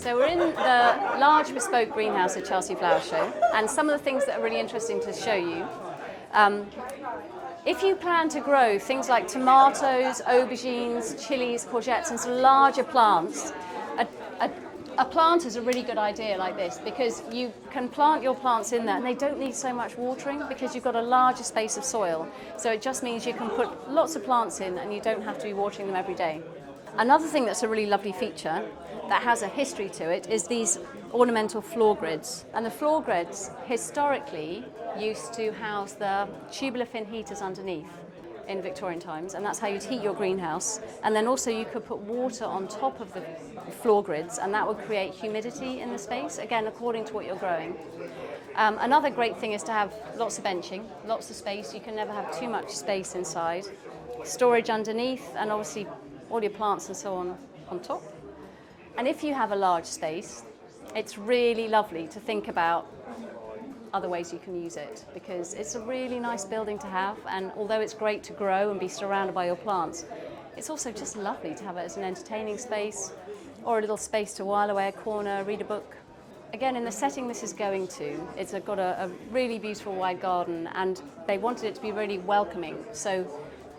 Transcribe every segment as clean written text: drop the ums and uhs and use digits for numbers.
So we're in the large bespoke greenhouse at Chelsea Flower Show, and some of the things that are really interesting to show you. If you plan to grow things like tomatoes, aubergines, chilies, courgettes, and some larger plants, a plant is a really good idea like this, because you can plant your plants in there and they don't need so much watering because you've got a larger space of soil. So it just means you can put lots of plants in and you don't have to be watering them every day. Another thing that's a really lovely feature that has a history to it is these ornamental floor grids. And the floor grids historically used to house the tubular fin heaters underneath in Victorian times, and that's how you'd heat your greenhouse. And then also you could put water on top of the floor grids, and that would create humidity in the space, again according to what you're growing. Another great thing is to have lots of benching, lots of space. You can never have too much space inside. Storage underneath, and obviously all your plants and so on top. And if you have a large space, it's really lovely to think about other ways you can use it, because it's a really nice building to have, and although it's great to grow and be surrounded by your plants, it's also just lovely to have it as an entertaining space or a little space to while away a corner, read a book. Again, in the setting this is going to, it's got a really beautiful wide garden, and they wanted it to be really welcoming. So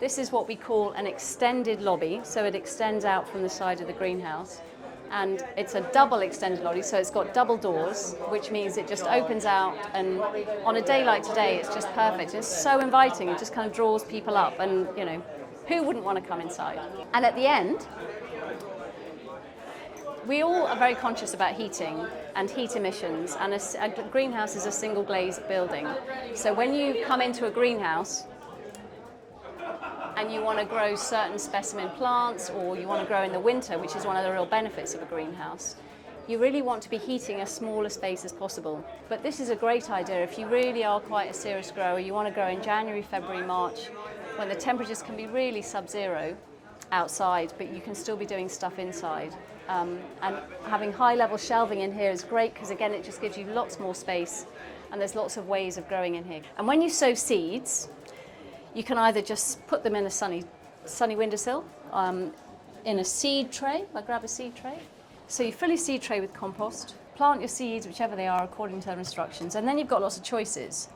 this is what we call an extended lobby, so it extends out from the side of the greenhouse. And it's a double extended lobby, so it's got double doors, which means it just opens out, and on a day like today, it's just perfect. It's so inviting, it just kind of draws people up, and you know, who wouldn't want to come inside? And at the end, we all are very conscious about heating and heat emissions, and a greenhouse is a single glazed building. So when you come into a greenhouse, and you want to grow certain specimen plants, or you want to grow in the winter, which is one of the real benefits of a greenhouse, you really want to be heating as small a space as possible. But this is a great idea if you really are quite a serious grower. You want to grow in January, February, March, when the temperatures can be really sub-zero outside, but you can still be doing stuff inside. And having high-level shelving in here is great, because again, it just gives you lots more space, and there's lots of ways of growing in here. And when you sow seeds, you can either just put them in a sunny windowsill, in a seed tray. I grab a seed tray. So you fill your seed tray with compost, plant your seeds, whichever they are, according to their instructions, and then you've got lots of choices.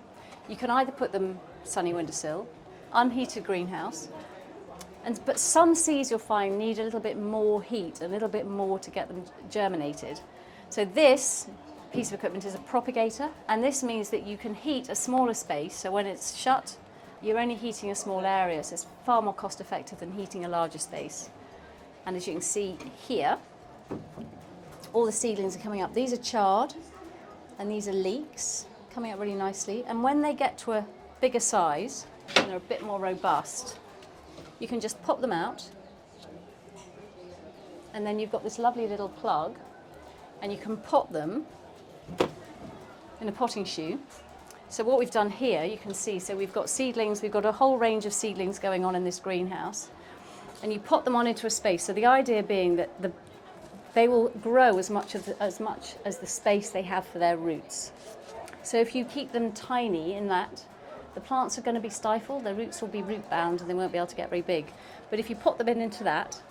You can either put them sunny windowsill, unheated greenhouse, but some seeds you'll find need a little bit more heat, a little bit more to get them germinated. So this piece of equipment is a propagator, and this means that you can heat a smaller space, so when it's shut, you're only heating a small area, so it's far more cost effective than heating a larger space. And as you can see here, all the seedlings are coming up. These are charred, and these are leeks, coming up really nicely. And when they get to a bigger size, and they're a bit more robust, you can just pop them out, and then you've got this lovely little plug, and you can pot them in a potting shoe. So what we've done here, you can see, so we've got seedlings, we've got a whole range of seedlings going on in this greenhouse, and you pot them on into a space. So the idea being that they will grow as much as the space they have for their roots. So if you keep them tiny in that, the plants are going to be stifled, their roots will be root bound, and they won't be able to get very big. But if you pot them into that,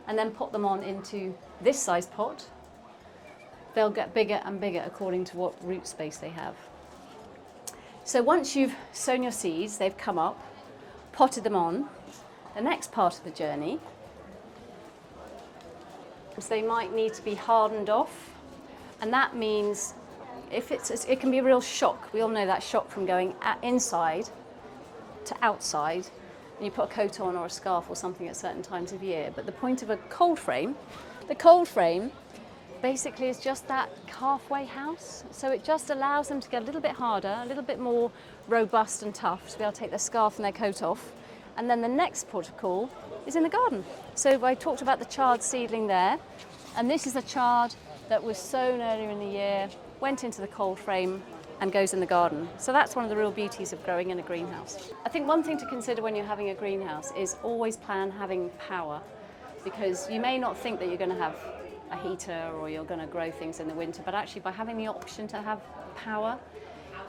and then pot them on into this size pot, they'll get bigger and bigger according to what root space they have. So once you've sown your seeds, they've come up, potted them on, the next part of the journey is they might need to be hardened off, and that means it can be a real shock. We all know that shock from going inside to outside, and you put a coat on or a scarf or something at certain times of year. But the point of a cold frame, the cold frame basically is just that halfway house. So it just allows them to get a little bit harder, a little bit more robust and tough to be able to take their scarf and their coat off. And then the next port of call is in the garden. So I talked about the charred seedling there, and this is a chard that was sown earlier in the year, went into the cold frame and goes in the garden. So that's one of the real beauties of growing in a greenhouse. I think one thing to consider when you're having a greenhouse is always plan having power, because you may not think that you're going to have a heater or you're going to grow things in the winter, but actually by having the option to have power,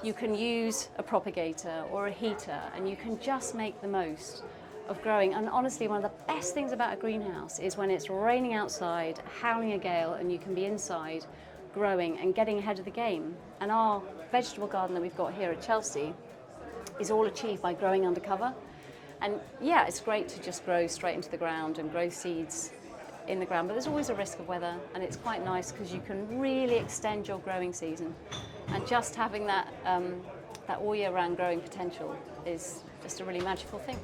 you can use a propagator or a heater, and you can just make the most of growing. And honestly, one of the best things about a greenhouse is when it's raining outside, howling a gale, and you can be inside growing and getting ahead of the game. And our vegetable garden that we've got here at Chelsea is all achieved by growing under cover. And yeah, it's great to just grow straight into the ground and grow seeds in the ground, but there's always a risk of weather, and it's quite nice because you can really extend your growing season. And just having that all year round growing potential is just a really magical thing.